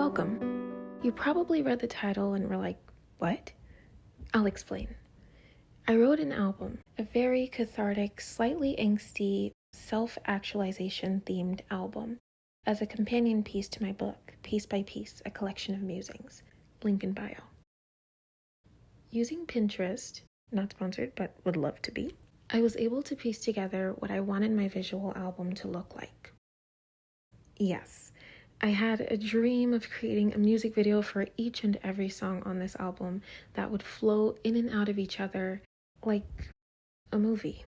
Welcome. You probably read the title and were like, what? I'll explain. I wrote an album, a very cathartic, slightly angsty, self-actualization themed album, as a companion piece to my book, Piece by Piece, A Collection of Musings. Link in bio. Using Pinterest, not sponsored, but would love to be, I was able to piece together what I wanted my visual album to look like. Yes, I had a dream of creating a music video for each and every song on this album that would flow in and out of each other like a movie.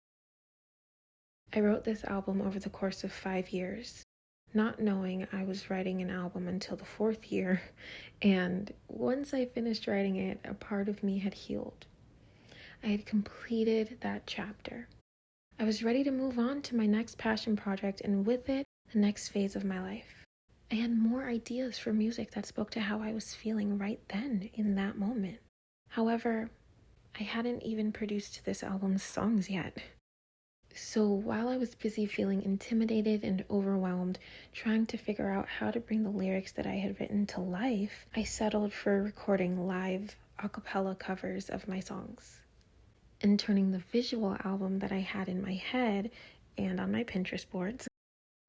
I wrote this album over the course of 5 years, not knowing I was writing an album until the 4th year, and once I finished writing it, a part of me had healed. I had completed that chapter. I was ready to move on to my next passion project, and with it, the next phase of my life. I had more ideas for music that spoke to how I was feeling right then, in that moment. However, I hadn't even produced this album's songs yet. So while I was busy feeling intimidated and overwhelmed, trying to figure out how to bring the lyrics that I had written to life, I settled for recording live a cappella covers of my songs and turning the visual album that I had in my head and on my Pinterest boards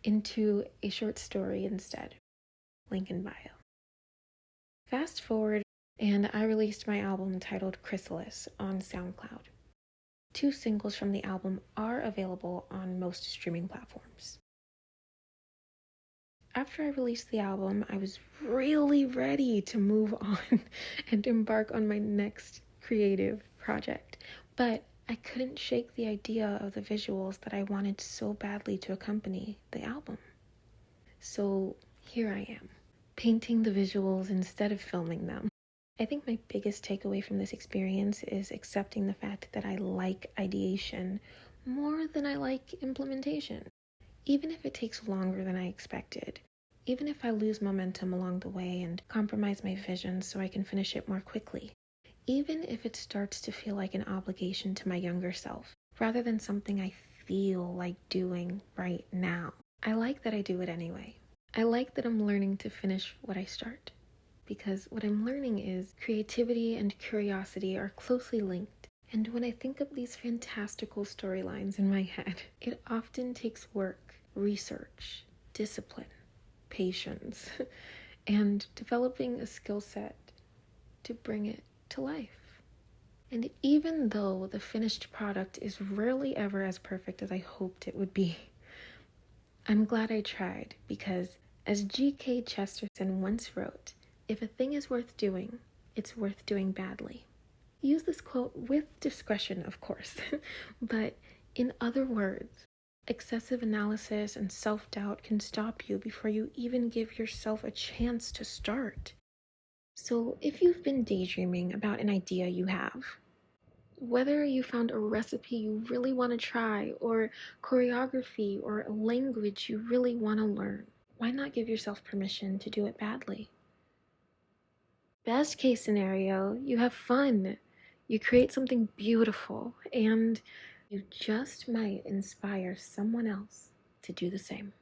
into a short story instead. Link in bio. Fast forward, and I released my album titled Chrysalis on SoundCloud. 2 singles from the album are available on most streaming platforms. After I released the album, I was really ready to move on and embark on my next creative project, but I couldn't shake the idea of the visuals that I wanted so badly to accompany the album. So here I am, painting the visuals instead of filming them. I think my biggest takeaway from this experience is accepting the fact that I like ideation more than I like implementation. Even if it takes longer than I expected, even if I lose momentum along the way and compromise my vision so I can finish it more quickly, even if it starts to feel like an obligation to my younger self, rather than something I feel like doing right now. I like that I do it anyway. I like that I'm learning to finish what I start, because what I'm learning is creativity and curiosity are closely linked. And when I think of these fantastical storylines in my head, it often takes work, research, discipline, patience, and developing a skill set to bring it to life. And even though the finished product is rarely ever as perfect as I hoped it would be, I'm glad I tried, because as G.K. Chesterton once wrote, if a thing is worth doing, it's worth doing badly. Use this quote with discretion, of course, but in other words, excessive analysis and self-doubt can stop you before you even give yourself a chance to start. So if you've been daydreaming about an idea you have, whether you found a recipe you really want to try, or choreography, or a language you really want to learn, why not give yourself permission to do it badly? Best case scenario, you have fun, you create something beautiful, and you just might inspire someone else to do the same.